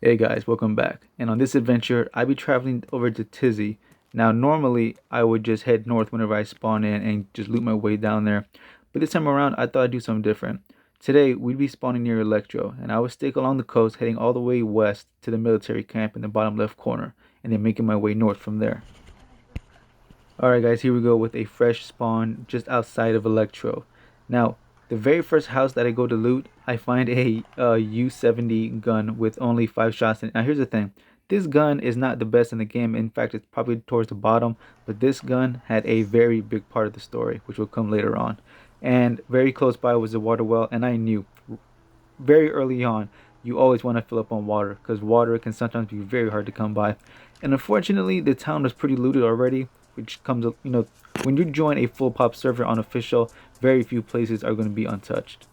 Hey guys, welcome back. And on this adventure, I'll be traveling over to Tisy. Now, normally I would just head north whenever I spawn in and just loot my way down there. But this time around, I thought I'd do something different. Today, we'd be spawning near Electro, and I would stick along the coast, heading all the way west to the military camp in the bottom left corner, and then making my way north from there. Alright guys, here we go with a fresh spawn just outside of Electro. Now, the very first house that I go to loot, I find a U70 gun with only 5 shots in it. Now here's the thing, this gun is not the best in the game. In fact, it's probably towards the bottom, but this gun had a very big part of the story, which will come later on. And very close by was the water well, and I knew very early on, you always want to fill up on water because water can sometimes be very hard to come by. And unfortunately, the town was pretty looted already, which comes, when you join a full pop server on official, very few places are going to be untouched.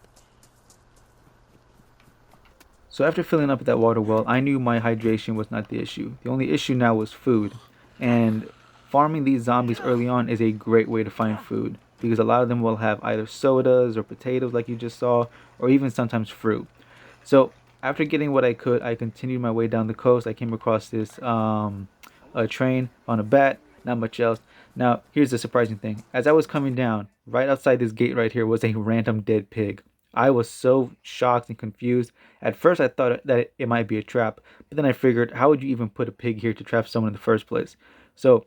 So after filling up at that water well, I knew my hydration was not the issue. The only issue now was food. And farming these zombies early on is a great way to find food because a lot of them will have either sodas or potatoes like you just saw, or even sometimes fruit. So after getting what I could, I continued my way down the coast. I came across this a train on a bat, not much else. Now here's the surprising thing: as I was coming down, right outside this gate right here was a random dead pig. I was so shocked and confused. At first, I thought that it might be a trap, but then I figured, how would you even put a pig here to trap someone in the first place? So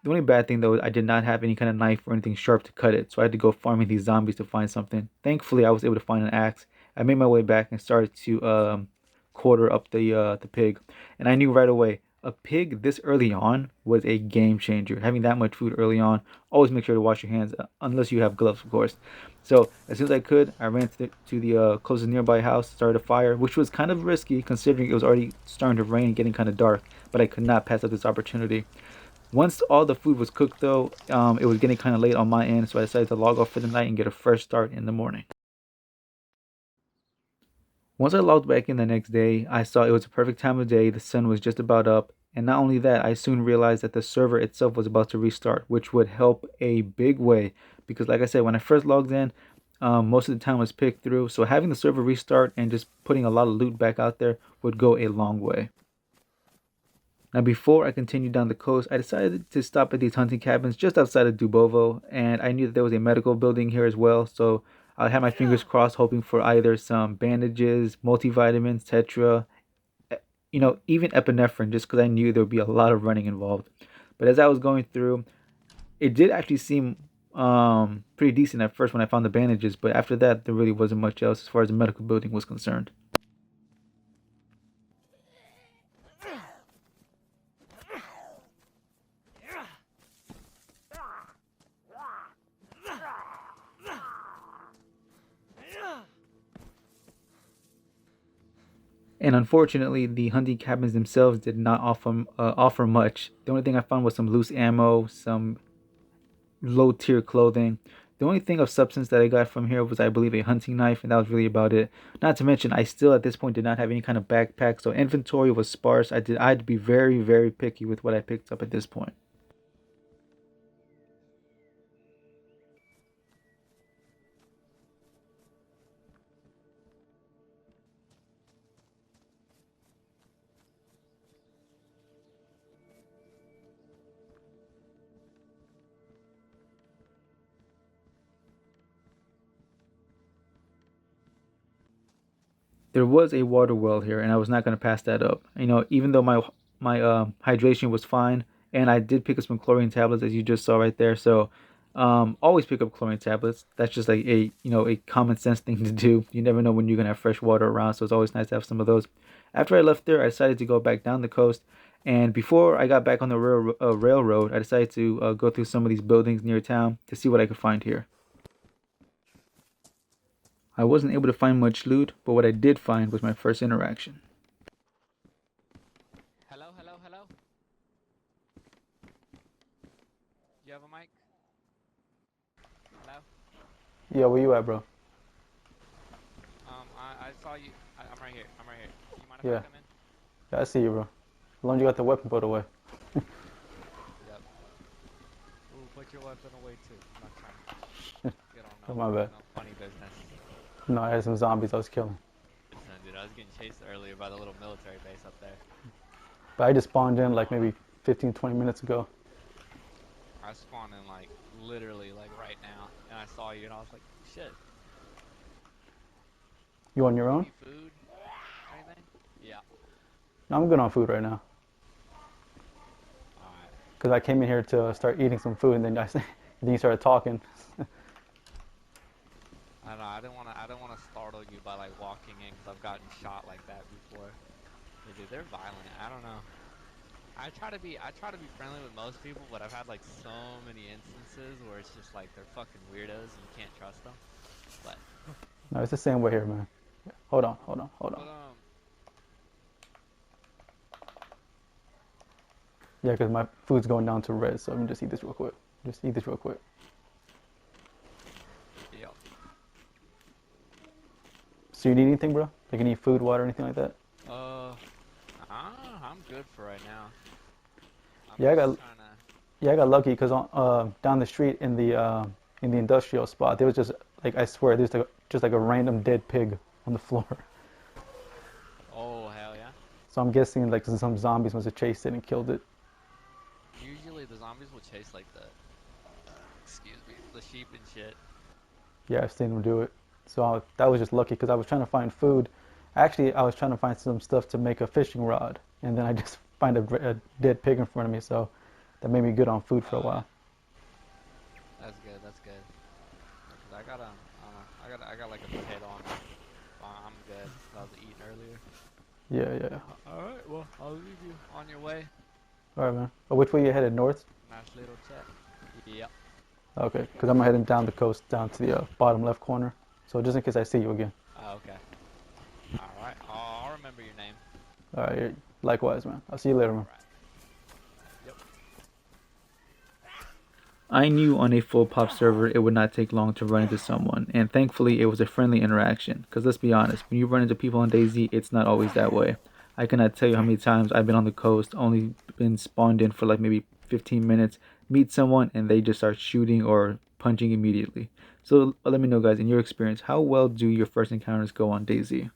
the only bad thing though, I did not have any kind of knife or anything sharp to cut it, so I had to go farming these zombies to find something. Thankfully, I was able to find an axe. I made my way back and started to quarter up the pig, and I knew right away a pig this early on was a game changer. Having that much food early on, always make sure to wash your hands unless you have gloves, of course. So as soon as I could, I ran to the closest nearby house, started a fire, which was kind of risky considering it was already starting to rain and getting kind of dark. But I could not pass up this opportunity. Once all the food was cooked, though, it was getting kind of late on my end, so I decided to log off for the night and get a fresh start in the morning. Once I logged back in the next day, I saw it was a perfect time of day, the sun was just about up, and not only that, I soon realized that the server itself was about to restart, which would help a big way because, like I said, when I first logged in, most of the time was picked through, so having the server restart and just putting a lot of loot back out there would go a long way. Now, before I continued down the coast, I decided to stop at these hunting cabins just outside of Dubovo, and I knew that there was a medical building here as well, so I had my fingers crossed, hoping for either some bandages, multivitamins, Tetra, even epinephrine, just because I knew there would be a lot of running involved. But as I was going through, it did actually seem pretty decent at first when I found the bandages, but after that, there really wasn't much else as far as the medical building was concerned. And unfortunately, the hunting cabins themselves did not offer much. The only thing I found was some loose ammo, some low tier clothing. The only thing of substance that I got from here was, I believe, a hunting knife, and that was really about it. Not to mention, I still at this point did not have any kind of backpack, so inventory was sparse. I had to be very, very picky with what I picked up at this point. There was a water well here, and I was not going to pass that up. Even though my hydration was fine, and I did pick up some chlorine tablets, as you just saw right there. So always pick up chlorine tablets. That's just like a common sense thing to do. You never know when you're gonna have fresh water around, so it's always nice to have some of those. After I left there, I decided to go back down the coast. And before I got back on the railroad, I decided to go through some of these buildings near town to see what I could find here. I wasn't able to find much loot, but what I did find was my first interaction. Hello, hello, hello. You have a mic? Hello? Yeah, where you at, bro? I saw you. I'm right here. I'm right here. You mind if I Yeah, come in? yeah, I see you, bro. As long as you got the weapon put away. Yep. Ooh, put your weapon away too. I'm not trying to get on Oh, my bad. no funny business. No, I had some zombies I was killing. Listen, dude, I was getting chased earlier by the little military base up there. But I just spawned in like maybe 15, 20 minutes ago. I spawned in like literally like right now, and I saw you, and I was like, shit. You on your You own? need food or anything? Yeah. No, I'm good on food right now. All right. Because I came in here to start eating some food, and then then you started talking. I don't know. I don't want to startle you by like walking in because I've gotten shot like that before. Yeah, dude, they're violent. I don't know. I try to be friendly with most people, but I've had like so many instances where it's just like they're fucking weirdos and you can't trust them. But No, it's the same way here, man. Hold on, hold on, hold on. but Yeah, because my food's going down to red, so let me just eat this real quick. Just eat this real quick. yeah. So you need anything, bro? Like you need food, water, anything like that? Uh, I'm good for right now. I'm Yeah, I just got trying to. yeah, I got lucky because down the street in the industrial spot, there was just like I swear, there's like, just like a random dead pig on the floor. Oh hell yeah! So I'm guessing like some zombies must have chased it and killed it. Usually the zombies will chase like excuse me, the sheep and shit. Yeah, I've seen them do it. So that was just lucky because I was trying to find food. Actually, I was trying to find some stuff to make a fishing rod, and then I just find a dead pig in front of me. So that made me good on food for a Oh yeah, while. that's good. That's good. Cause I got I don't know, I got like a potato on me. I'm good. 'Cause I was eating earlier. Yeah, yeah. All right. Well, I'll leave you on your way. All right, man. Oh, which way you headed? North? Nice little chat. Yep. Okay, because I'm heading down the coast, down to the bottom left corner. So just in case I see you again. Oh, okay. All right. I'll remember your name. All right, likewise, man. I'll see you later, All man. right. Yep. I knew on a full pop server it would not take long to run into someone, and thankfully it was a friendly interaction. Because let's be honest, when you run into people on DayZ, it's not always that way. I cannot tell you how many times I've been on the coast, only been spawned in for like maybe 15 minutes, meet someone, and they just start shooting or punching immediately. So let me know, guys, in your experience, how well do your first encounters go on DayZ?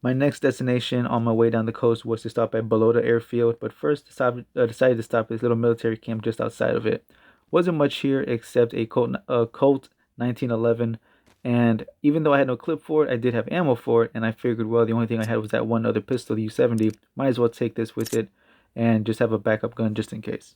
My next destination on my way down the coast was to stop at Balota Airfield, but first decided to stop at this little military camp just outside of it. Wasn't much here except a Colt 1911, and even though I had no clip for it, I did have ammo for it, and I figured, well, the only thing I had was that one other pistol, the U70. Might as well take this with it and just have a backup gun just in case.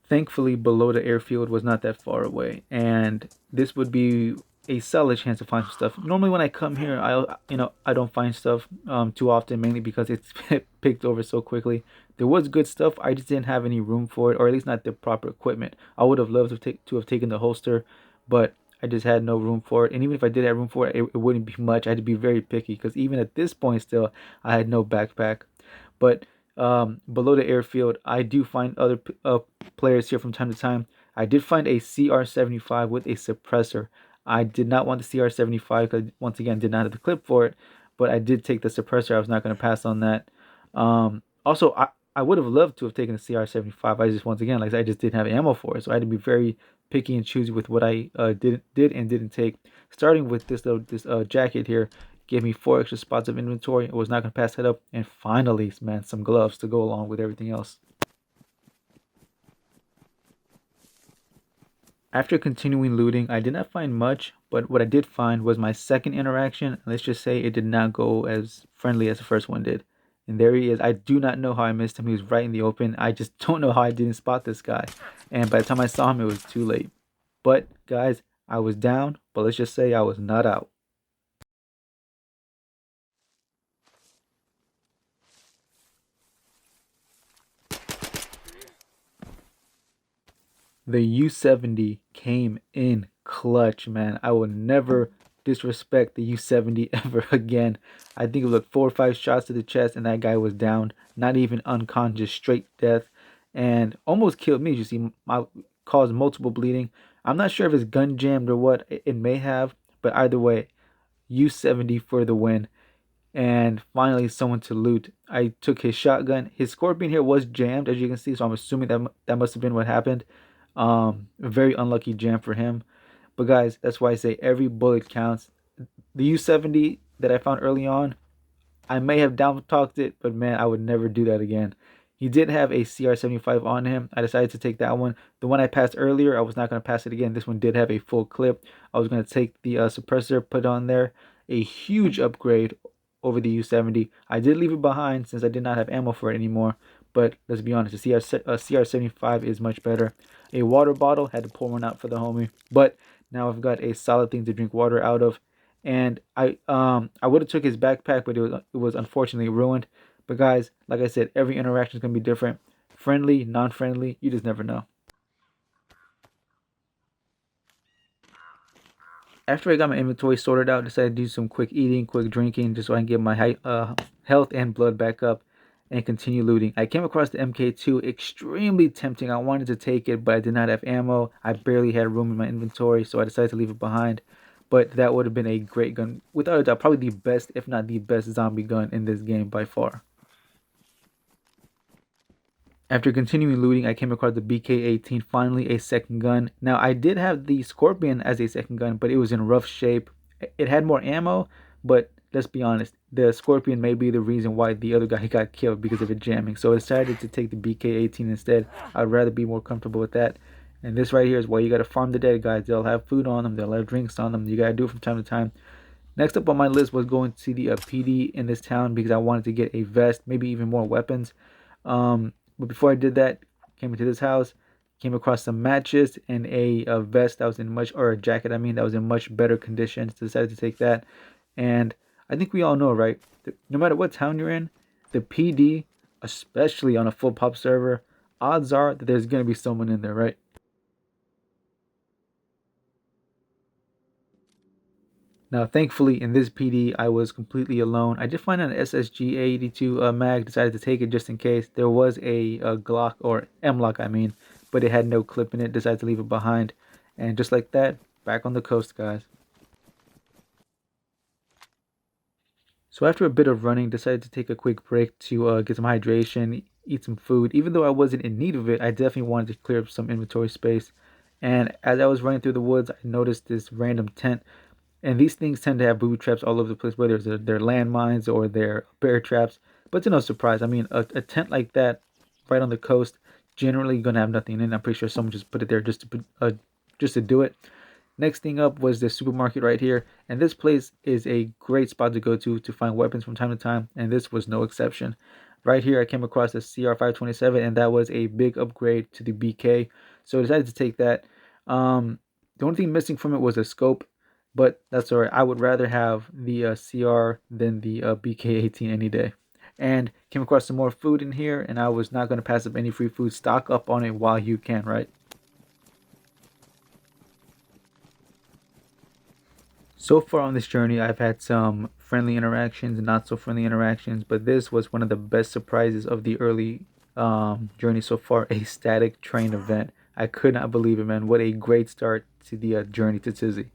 Thankfully, below the airfield was not that far away, and this would be a solid chance to find some stuff. Normally, when I come here, I don't find stuff too often, mainly because it's picked over so quickly. There was good stuff, I just didn't have any room for it, or at least not the proper equipment. I would have loved to have taken the holster, but I just had no room for it. And even if I did have room for it, it wouldn't be much. I had to be very picky because even at this point, still, I had no backpack. But below the airfield, I do find other players here from time to time. I did find a CR75 with a suppressor. I did not want the CR75 because, once again, did not have the clip for it, but I did take the suppressor. I was not going to pass on that. Also, I would have loved to have taken the CR75. I just, once again, like I just didn't have ammo for it, so I had to be very picky and choosy with what I did and didn't take. Starting with this jacket here, gave me 4 extra spots of inventory. I was not going to pass that up. And finally, man, some gloves to go along with everything else. After continuing looting, I did not find much, but what I did find was my second interaction. Let's just say it did not go as friendly as the first one did. And there he is. I do not know how I missed him. He was right in the open. I just don't know how I didn't spot this guy. And by the time I saw him, it was too late. But, guys, I was down, but let's just say I was not out. The U70 came in clutch, man. I will never disrespect the U70 ever again. I think it was like 4 or 5 shots to the chest, and that guy was down, not even unconscious, straight death, and almost killed me. You see, I caused multiple bleeding. I'm not sure if it's gun jammed or what. It may have, but either way, U70 for the win. and finally someone to loot. I took his shotgun. His scorpion here was jammed, as you can see, so I'm assuming that must have been what happened. A very unlucky jam for him. But guys, that's why I say every bullet counts. The U70 that I found early on, I may have down talked it, but man, I would never do that again. He did have a CR75 on him. I decided to take that one. The one I passed earlier, I was not going to pass it again. This one did have a full clip. I was going to take the suppressor, put on there. A huge upgrade over the U70. I did leave it behind since I did not have ammo for it anymore. But let's be honest, the CR75 is much better. A water bottle, had to pour one out for the homie. But now I've got a solid thing to drink water out of. And I would have took his backpack, but it was unfortunately ruined. But guys, like I said, every interaction is gonna be different. Friendly, non-friendly, you just never know. After I got my inventory sorted out, decided to do some quick eating, quick drinking, just so I can get my health and blood back up and continue looting. I came across the MK2, extremely tempting. I wanted to take it, but I did not have ammo. I barely had room in my inventory, so I decided to leave it behind. But that would have been a great gun. Without a doubt, probably the best, if not the best zombie gun in this game by far. After continuing looting, I came across the BK-18, finally a second gun. Now, I did have the Scorpion as a second gun, but it was in rough shape. It had more ammo, but let's be honest, the Scorpion may be the reason why the other guy got killed because of it jamming. So I decided to take the BK-18 instead. I'd rather be more comfortable with that. And this right here is why you gotta farm the dead guys. They'll have food on them, they'll have drinks on them. You gotta do it from time to time. Next up on my list was going to the PD in this town because I wanted to get a vest, maybe even more weapons. But before I did that, came into this house, came across some matches and a vest that was in much, or a jacket, I mean, that was in much better condition. So decided to take that. And I think we all know, right? No matter what town you're in, the PD, especially on a full pop server, odds are that there's going to be someone in there, right? Now, thankfully, in this PD, I was completely alone. I did find an SSG A82 mag, decided to take it just in case. There was a Glock, or M-Lock, I mean, but it had no clip in it, decided to leave it behind. And just like that, back on the coast, guys. So after a bit of running, decided to take a quick break to get some hydration, eat some food. Even though I wasn't in need of it, I definitely wanted to clear up some inventory space. And as I was running through the woods, I noticed this random tent. And these things tend to have booby traps all over the place, whether they're landmines or they're bear traps. But it's no surprise. I mean, a tent like that right on the coast, generally gonna have nothing in it. I'm pretty sure someone just put it there just to do it. Next thing up was the supermarket right here, and this place is a great spot to go to find weapons from time to time, and this was no exception. Right here, I came across the CR527, and that was a big upgrade to the BK, so I decided to take that. The only thing missing from it was a scope, but that's alright. I would rather have the CR than the BK-18 any day. And came across some more food in here, and I was not going to pass up any free food. Stock up on it while you can, right? So far on this journey, I've had some friendly interactions and not so friendly interactions, but this was one of the best surprises of the early journey so far, a static train event. I could not believe it, man. What a great start to the journey to Tisy.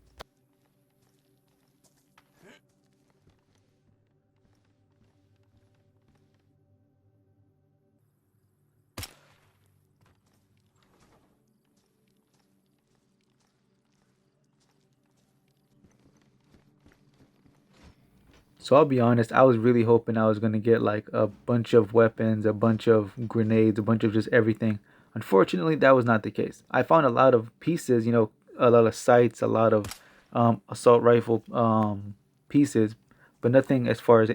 So I'll be honest, I was really hoping I was gonna get like a bunch of weapons, a bunch of grenades, a bunch of just everything. Unfortunately, that was not the case. I found a lot of pieces, a lot of sights, a lot of assault rifle pieces, but nothing as far as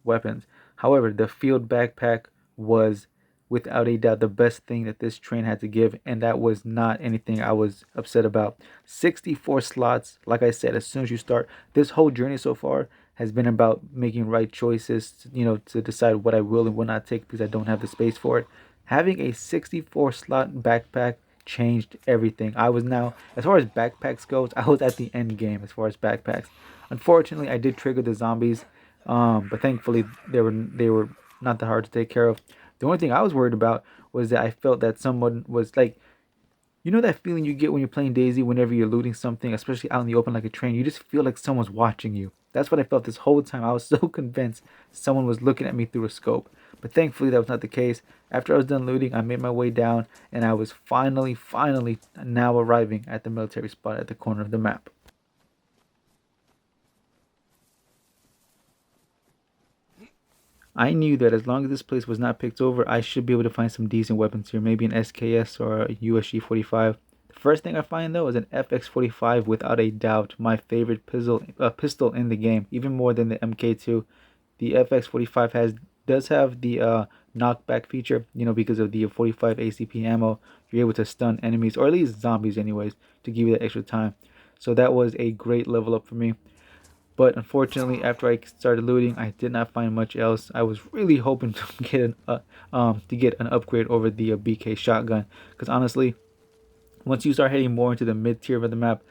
weapons. However, the field backpack was without a doubt the best thing that this train had to give, and that was not anything I was upset about. 64 slots, like I said, as soon as you start, this whole journey so far has been about making right choices, to decide what I will and will not take because I don't have the space for it. Having a 64 slot backpack changed everything. I was now, as far as backpacks goes, I was at the end game as far as backpacks. Unfortunately, I did trigger the zombies, but thankfully they were not that hard to take care of. The only thing I was worried about was that I felt that someone was like, You know that feeling you get when you're playing DayZ whenever you're looting something, especially out in the open like a train? You just feel like someone's watching you. That's what I felt this whole time. I was so convinced someone was looking at me through a scope. But thankfully, that was not the case. After I was done looting, I made my way down, and I was finally now arriving at the military spot at the corner of the map. I knew that as long as this place was not picked over, I should be able to find some decent weapons here. Maybe an SKS or a USG-45. The first thing I find though is an FX-45, without a doubt my favorite pistol in the game, even more than the MK2. The FX-45 does have the knockback feature, because of the 45 ACP ammo. You're able to stun enemies, or at least zombies anyways, to give you that extra time. So that was a great level up for me. But unfortunately, after I started looting, I did not find much else. I was really hoping to get an upgrade over the BK shotgun, because honestly, once you start heading more into the mid tier of the map,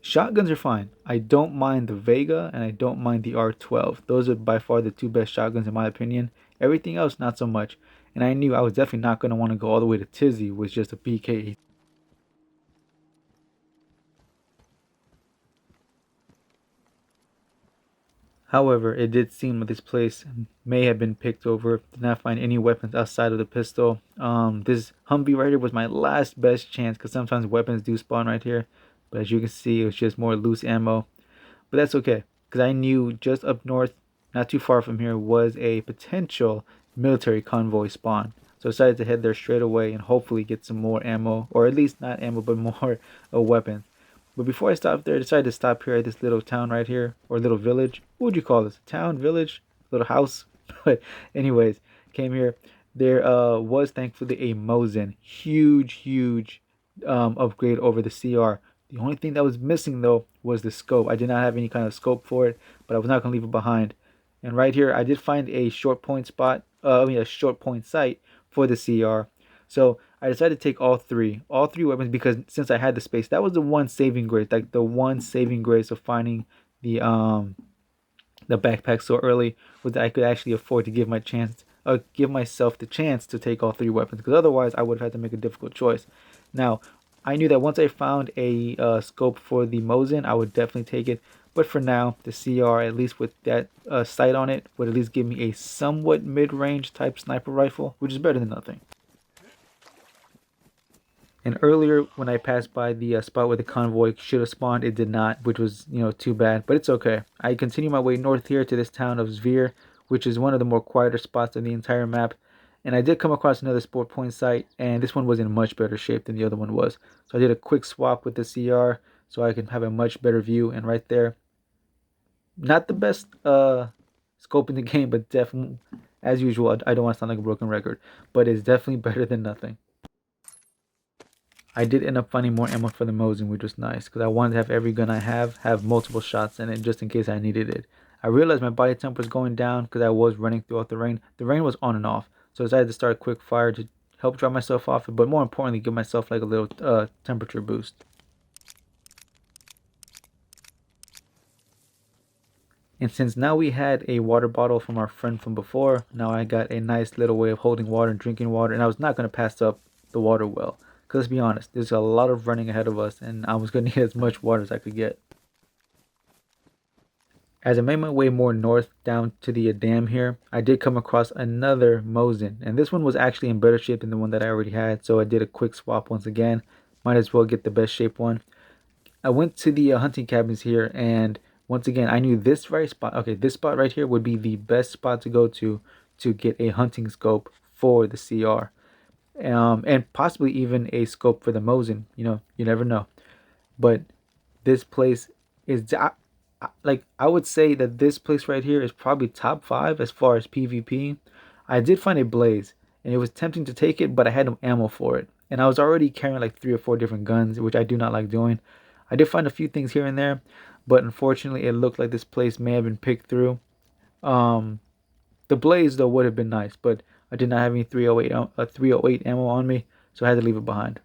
shotguns are fine. I don't mind the Vega and I don't mind the R12. Those are by far the two best shotguns in my opinion. Everything else, not so much. And I knew I was definitely not going to want to go all the way to Tisy with just a BK. However, it did seem that this place may have been picked over. Did not find any weapons outside of the pistol. This Humvee right here was my last best chance, because sometimes weapons do spawn right here. But as you can see, it was just more loose ammo. But that's okay, because I knew just up north, not too far from here, was a potential military convoy spawn. So I decided to head there straight away and hopefully get some more ammo, or at least not ammo, but more weapons. But before I stopped there, I decided to stop here at this little town right here, or little village. What would you call this? Town, village, little house? But anyways, came here. There was thankfully a Mosin. Huge upgrade over the CR. The only thing that was missing though was the scope. I did not have any kind of scope for it, but I was not going to leave it behind. And right here, I did find a short point spot, a short point site for the CR. So I decided to take all three weapons, because since I had the space, that was the one saving grace, like the one saving grace of finding the backpack so early, was that I could actually afford to give myself the chance to take all three weapons, because otherwise I would have had to make a difficult choice. Now, I knew that once I found a scope for the Mosin, I would definitely take it. But for now, the CR, at least with that sight on it, would at least give me a somewhat mid-range type sniper rifle, which is better than nothing. And earlier, when I passed by the spot where the convoy should have spawned, it did not, which was, too bad. But it's okay. I continue my way north here to this town of Zvir, which is one of the more quieter spots on the entire map. And I did come across another sport point site, and this one was in much better shape than the other one was. So I did a quick swap with the CR so I can have a much better view. And right there, not the best scope in the game, but definitely, as usual, I don't want to sound like a broken record, but it's definitely better than nothing. I did end up finding more ammo for the Mosin, which was nice, because I wanted to have every gun I have multiple shots in it, just in case I needed it. I realized my body temp was going down because I was running throughout the rain. The rain was on and off, so I decided to start a quick fire to help dry myself off, but more importantly, give myself like a little temperature boost. And since now we had a water bottle from our friend from before, now I got a nice little way of holding water and drinking water, and I was not going to pass up the water well. Because let's be honest, there's a lot of running ahead of us, and I was going to need as much water as I could get. As I made my way more north down to the dam here, I did come across another Mosin, and this one was actually in better shape than the one that I already had, so I did a quick swap once again. Might as well get the best shape one. I went to the hunting cabins here, and once again, I knew this very spot, okay, this spot right here would be the best spot to go to get a hunting scope for the CR. And possibly even a scope for the Mosin. You never know. But this place is, I would say that this place right here is probably top 5 as far as PvP. I did find a blaze, and it was tempting to take it, but I had no ammo for it, and I was already carrying like 3 or 4 different guns, which I do not like doing. I did find a few things here and there, but unfortunately, it looked like this place may have been picked through. The blaze though would have been nice, but I did not have any 308 ammo on me, so I had to leave it behind.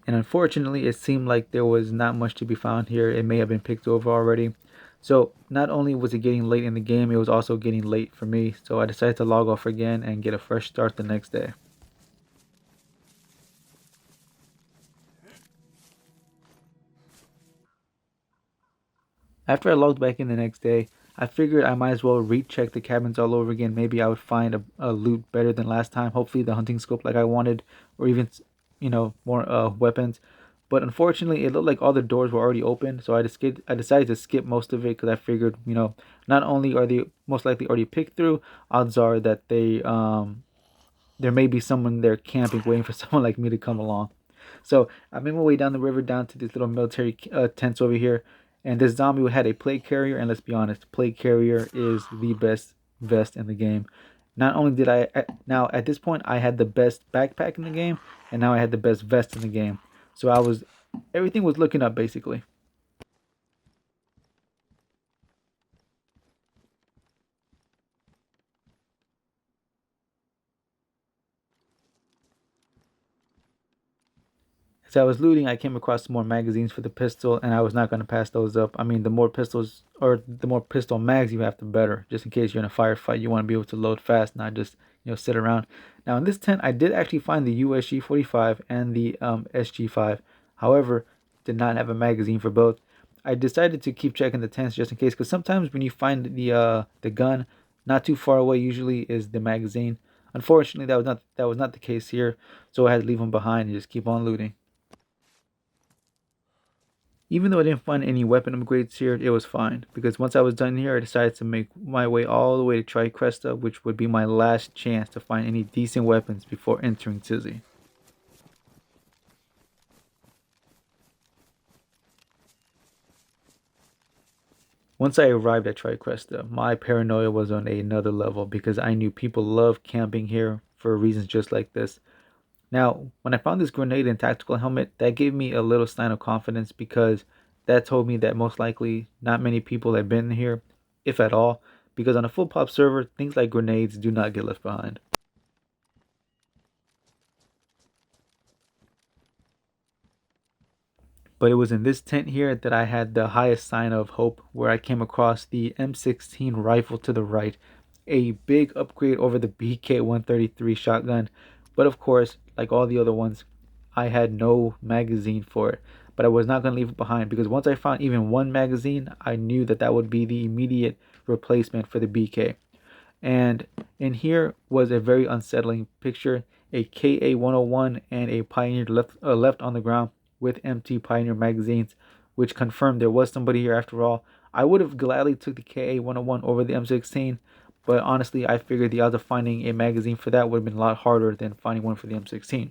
And unfortunately, it seemed like there was not much to be found here. It may have been picked over already. So not only was it getting late in the game, it was also getting late for me. So I decided to log off again and get a fresh start the next day. After I logged back in the next day, I figured I might as well recheck the cabins all over again. Maybe I would find a loot better than last time. Hopefully the hunting scope like I wanted, or even more weapons. But unfortunately, it looked like all the doors were already open, so I decided to skip most of it because I figured, not only are they most likely already picked through, odds are that there may be someone there camping, waiting for someone like me to come along. So I made my way down the river, down to these little military tents over here, and this zombie had a plate carrier. And let's be honest, plate carrier is the best vest in the game. Not only did now at this point I had the best backpack in the game, and now I had the best vest in the game. So everything was looking up basically. As I was looting, I came across some more magazines for the pistol, and I was not going to pass those up. I mean, the more pistol mags you have, the better. Just in case you're in a firefight, you want to be able to load fast, not just sit around. Now, in this tent, I did actually find the USG-45 and the SG-5. However, did not have a magazine for both. I decided to keep checking the tents just in case, because sometimes when you find the gun, not too far away usually is the magazine. Unfortunately, that was not the case here, so I had to leave them behind and just keep on looting. Even though I didn't find any weapon upgrades here, it was fine, because once I was done here, I decided to make my way all the way to Tricresta, which would be my last chance to find any decent weapons before entering Tisy. Once I arrived at Tricresta, my paranoia was on another level because I knew people love camping here for reasons just like this. Now, when I found this grenade and tactical helmet, that gave me a little sign of confidence because that told me that most likely not many people have been here, if at all, because on a full pop server, things like grenades do not get left behind. But it was in this tent here that I had the highest sign of hope, where I came across the M16 rifle to the right, a big upgrade over the BK-133 shotgun. But of course, like all the other ones, I had no magazine for it. But I was not going to leave it behind, because once I found even one magazine, I knew that that would be the immediate replacement for the BK. And in here was a very unsettling picture, a KA-101 and a Pioneer left on the ground with empty Pioneer magazines, which confirmed there was somebody here after all. I would have gladly took the KA-101 over the M16, but honestly, I figured the odds of finding a magazine for that would have been a lot harder than finding one for the M16.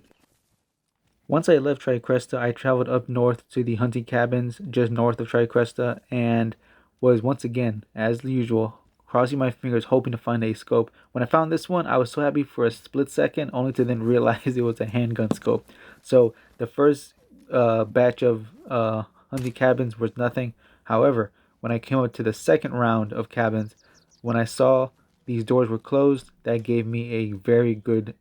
Once I left Tricresta, I traveled up north to the hunting cabins just north of Tricresta, and was once again, as usual, crossing my fingers hoping to find a scope. When I found this one, I was so happy for a split second, only to then realize it was a handgun scope. So the first batch of hunting cabins was nothing. However, when I came up to the second round of cabins, when I saw these doors were closed, that gave me a very good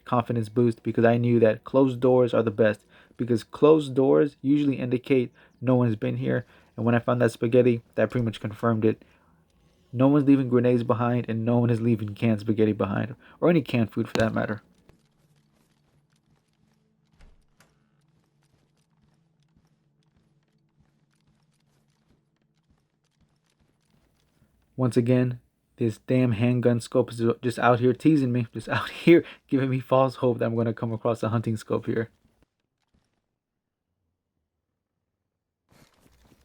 confidence boost, because I knew that closed doors are the best, because closed doors usually indicate no one's been here. And when I found that spaghetti, that pretty much confirmed it. No one's leaving grenades behind, and no one is leaving canned spaghetti behind, or any canned food for that matter. Once again, this damn handgun scope is just out here teasing me, just out here giving me false hope that I'm going to come across a hunting scope here.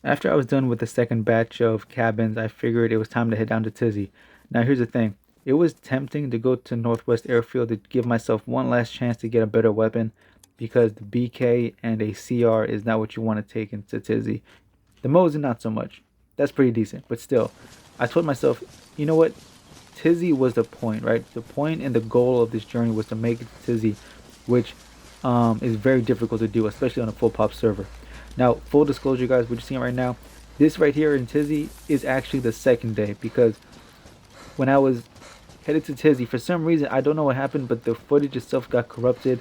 After I was done with the second batch of cabins, I figured it was time to head down to Tisy. Now here's the thing. It was tempting to go to Northwest Airfield to give myself one last chance to get a better weapon, because the BK and a CR is not what you want to take into Tisy. The Mosin not so much. That's pretty decent, but still, I told myself, you know what? Tisy was the point, right? The point and the goal of this journey was to make it to Tisy, which is very difficult to do, especially on a full pop server. Now, full disclosure, guys, what you're seeing right now, this right here in Tisy is actually the second day, because when I was headed to Tisy, for some reason, I don't know what happened, but the footage itself got corrupted,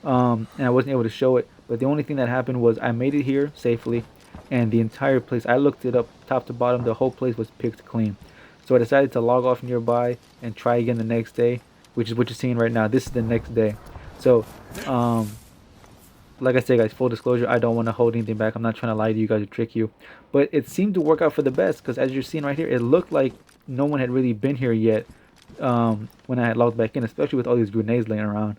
and I wasn't able to show it. But the only thing that happened was I made it here safely, and the entire place, I looked it up top to bottom, the whole place was picked clean. So I decided to log off nearby and try again the next day, which is what you're seeing right now. This is the next day. So like I said, guys, full disclosure, I don't want to hold anything back. I'm not trying to lie to you guys or trick you, but it seemed to work out for the best because as you're seeing right here, it looked like no one had really been here yet when I had logged back in, especially with all these grenades laying around.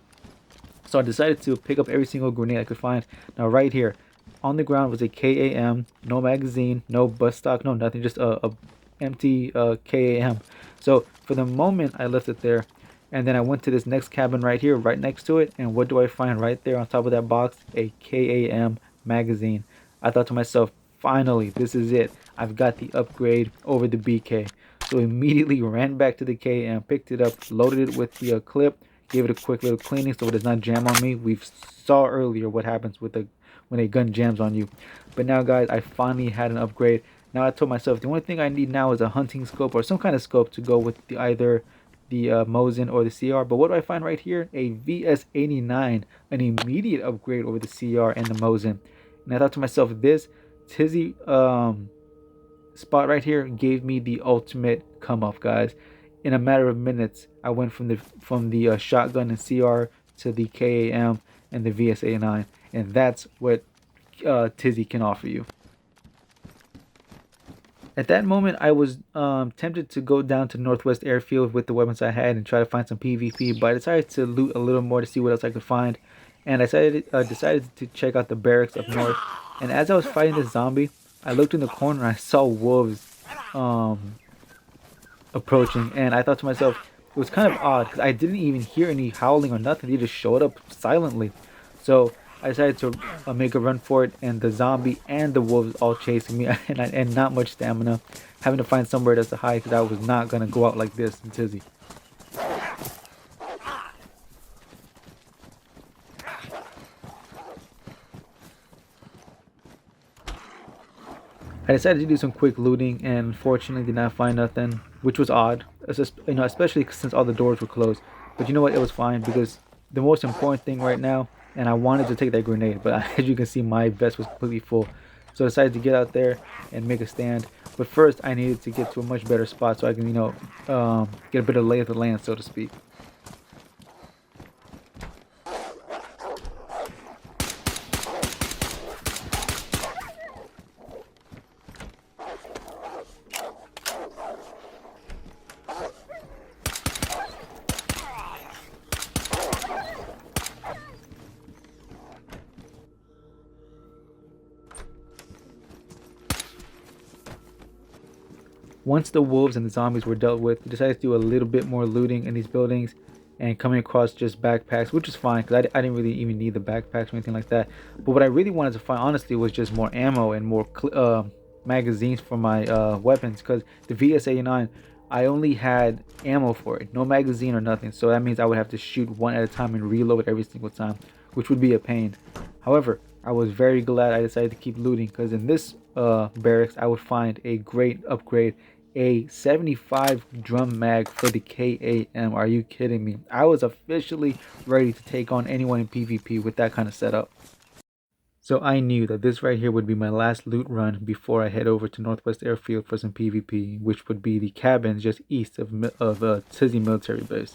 So I decided to pick up every single grenade I could find. Now right here, on the ground was a KAM, no magazine, no bus stock, no nothing, just a empty KAM. So for the moment, I left it there. And then I went to this next cabin right here, right next to it. And what do I find right there on top of that box? A KAM magazine. I thought to myself, finally, this is it. I've got the upgrade over the BK. So immediately ran back to the KAM, picked it up, loaded it with the clip, gave it a quick little cleaning so it does not jam on me. We saw earlier what happens with when a gun jams on you. But now, guys, I finally had an upgrade. Now I told myself the only thing I need now is a hunting scope or some kind of scope to go with either the Mosin or the CR. But what do I find right here? A VS89, an immediate upgrade over the CR and the Mosin. And I thought to myself, this Tisy spot right here gave me the ultimate come off, guys. In a matter of minutes, I went from the shotgun and CR to the KAM and the VS89, and that's what Tisy can offer you. At that moment, I was tempted to go down to Northwest Airfield with the weapons I had and try to find some PvP, but I decided to loot a little more to see what else I could find. And I decided to check out the barracks up north. And as I was fighting this zombie, I looked in the corner and I saw wolves approaching. And I thought to myself, it was kind of odd because I didn't even hear any howling or nothing. They just showed up silently. So I decided to make a run for it, and the zombie and the wolves all chasing me, and not much stamina, having to find somewhere that's to hide because I was not gonna go out like this in Tisy. I decided to do some quick looting, and unfortunately did not find nothing, which was odd, especially since all the doors were closed. But you know what? It was fine because the most important thing right now. And I wanted to take that grenade, but as you can see, my vest was completely full. So I decided to get out there and make a stand. But first, I needed to get to a much better spot so I can, get a bit of lay of the land, so to speak. Once the wolves and the zombies were dealt with, I decided to do a little bit more looting in these buildings and coming across just backpacks, which is fine because I didn't really even need the backpacks or anything like that. But what I really wanted to find, honestly, was just more ammo and more magazines for my weapons, because the VS89, I only had ammo for it, no magazine or nothing. So that means I would have to shoot one at a time and reload every single time, which would be a pain. However, I was very glad I decided to keep looting because in this barracks I would find a great upgrade, a 75 drum mag for the KAM. Are you kidding me? I was officially ready to take on anyone in PvP with that kind of setup. So I knew that this right here would be my last loot run before I head over to Northwest Airfield for some PvP, which would be the cabins just east of Tisy military base.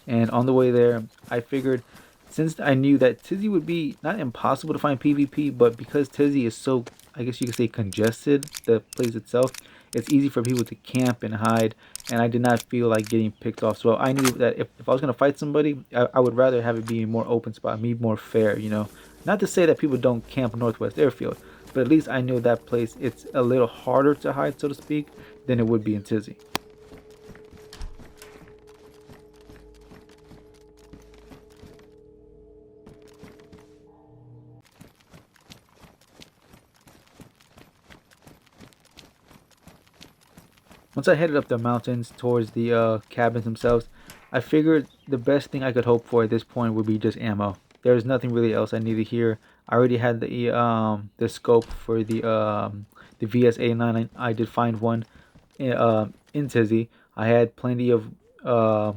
And on the way there, I figured, since I knew that Tisy would be not impossible to find PvP, but because Tisy is so, I guess you could say, congested, the place itself, it's easy for people to camp and hide, and I did not feel like getting picked off. So I knew that if I was going to fight somebody, I would rather have it be a more open spot, be more fair, Not to say that people don't camp Northwest Airfield, but at least I knew that place, it's a little harder to hide, so to speak, than it would be in Tisy. Once I headed up the mountains towards the cabins themselves, I figured the best thing I could hope for at this point would be just ammo. There's nothing really else I needed here. I already had the scope for the VS89. I did find one in Tisy. I had plenty of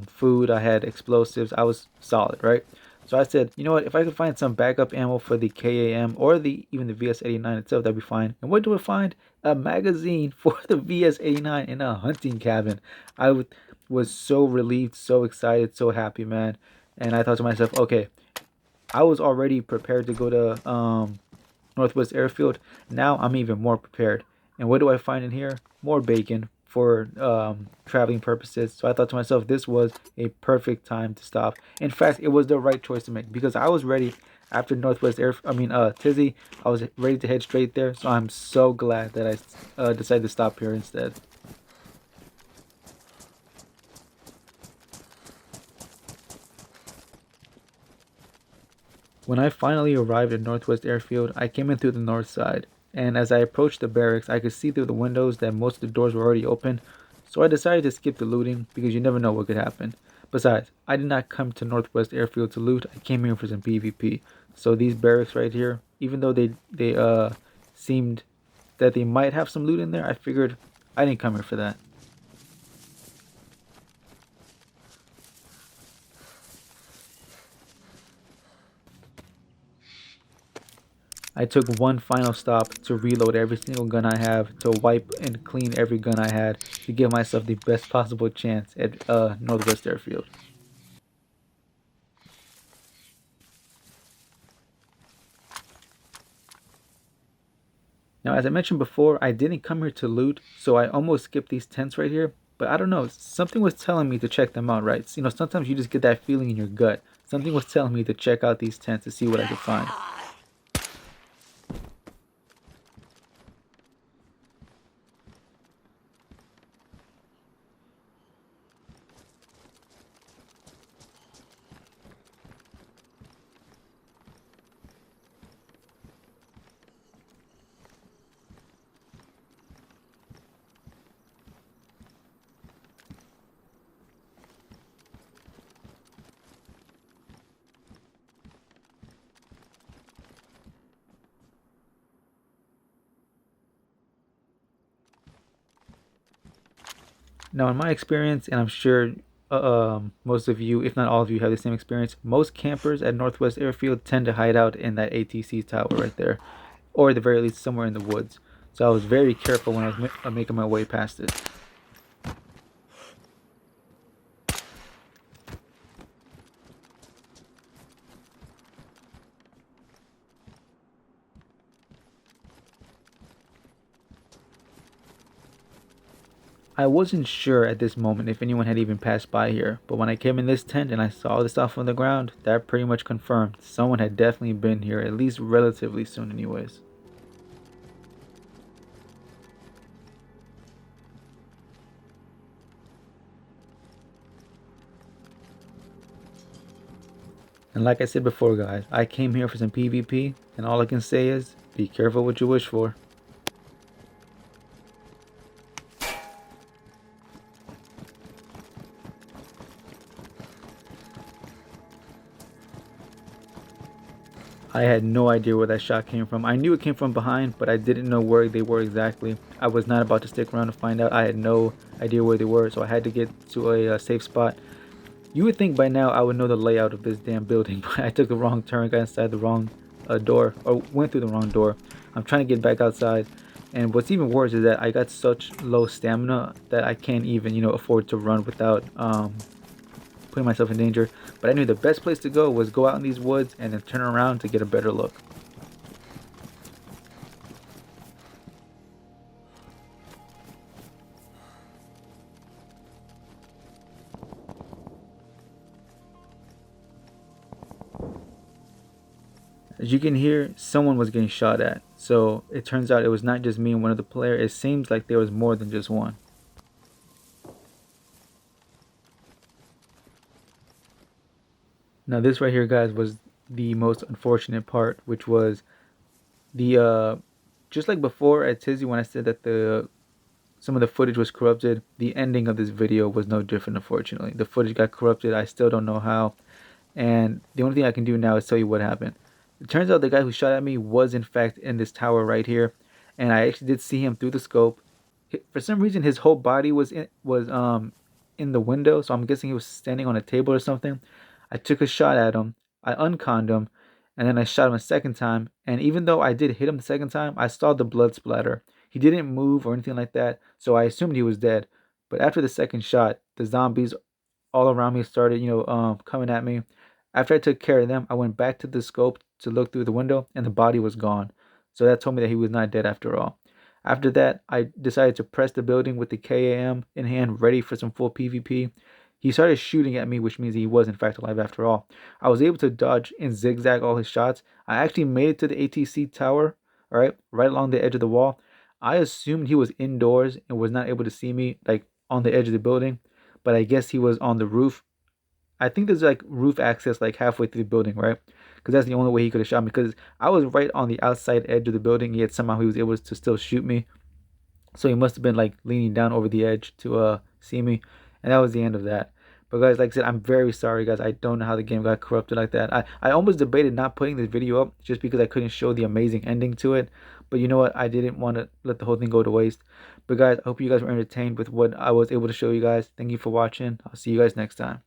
food. I had explosives. I was solid, right? So I said, you know what? If I could find some backup ammo for the KAM or even the VS89 itself, that'd be fine. And what do I find? A magazine for the VS89 in a hunting cabin. Was so relieved, so excited, so happy, man. And I thought to myself, okay, I was already prepared to go to Northwest Airfield. Now I'm even more prepared. And what do I find in here? More bacon for traveling purposes. So I thought to myself, this was a perfect time to stop. In fact, it was the right choice to make because I was ready after Tisy. I was ready to head straight there. So I'm so glad that I decided to stop here instead. When I finally arrived at Northwest Airfield, I came in through the north side, and as I approached the barracks, I could see through the windows that most of the doors were already open, so I decided to skip the looting because you never know what could happen. Besides, I did not come to Northwest Airfield to loot, I came here for some PvP. So these barracks right here, even though they seemed that they might have some loot in there, I figured I didn't come here for that. I took one final stop to reload every single gun I have, to wipe and clean every gun I had, to give myself the best possible chance at Northwest Airfield. Now, as I mentioned before, I didn't come here to loot, so I almost skipped these tents right here. But I don't know, something was telling me to check them out, right? You know, sometimes you just get that feeling in your gut. Something was telling me to check out these tents to see what I could find. Now, in my experience, and I'm sure most of you, if not all of you, have the same experience, most campers at Northwest Airfield tend to hide out in that ATC tower right there, or at the very least somewhere in the woods. So I was very careful when I was making my way past it. I wasn't sure at this moment if anyone had even passed by here, but when I came in this tent and I saw the stuff on the ground, that pretty much confirmed someone had definitely been here, at least relatively soon anyways. And like I said before, guys, I came here for some PvP, and all I can say is, be careful what you wish for. I had no idea where that shot came from. I knew it came from behind, but I didn't know where they were exactly. I was not about to stick around to find out. I had no idea where they were, so I had to get to a safe spot. You would think by now I would know the layout of this damn building, but I took the wrong turn, got inside the wrong door, or went through the wrong door. I'm trying to get back outside, and what's even worse is that I got such low stamina that I can't even, afford to run without putting myself in danger. But I knew the best place to go was go out in these woods and then turn around to get a better look. As you can hear, someone was getting shot at. So it turns out it was not just me and one other player. It seems like there was more than just one. Now this right here, guys, was the most unfortunate part, which was the just like before at Tisy when I said that the some of the footage was corrupted, the ending of this video was no different, unfortunately. The footage got corrupted. I still don't know how. And the only thing I can do now is tell you what happened. It turns out the guy who shot at me was in fact in this tower right here, and I actually did see him through the scope. For some reason, his whole body was in the window, so I'm guessing he was standing on a table or something. I took a shot at him. I unconned him, and then I shot him a second time. And even though I did hit him the second time, I saw the blood splatter. He didn't move or anything like that, so I assumed he was dead. But after the second shot, the zombies all around me started, coming at me. After I took care of them, I went back to the scope to look through the window, and the body was gone. So that told me that he was not dead after all. After that, I decided to press the building with the KAM in hand, ready for some full PvP. He started shooting at me, which means he was in fact alive after all. I was able to dodge and zigzag all his shots. I actually made it to the ATC tower, right along the edge of the wall. I assumed he was indoors and was not able to see me, like on the edge of the building, but I guess he was on the roof. I think there's like roof access like halfway through the building, right? Because that's the only way he could have shot me. Because I was right on the outside edge of the building, yet somehow he was able to still shoot me. So he must have been like leaning down over the edge to see me, and that was the end of that. But guys, like I said, I'm very sorry, guys. I don't know how the game got corrupted like that. I almost debated not putting this video up just because I couldn't show the amazing ending to it. But you know what? I didn't want to let the whole thing go to waste. But guys, I hope you guys were entertained with what I was able to show you guys. Thank you for watching. I'll see you guys next time.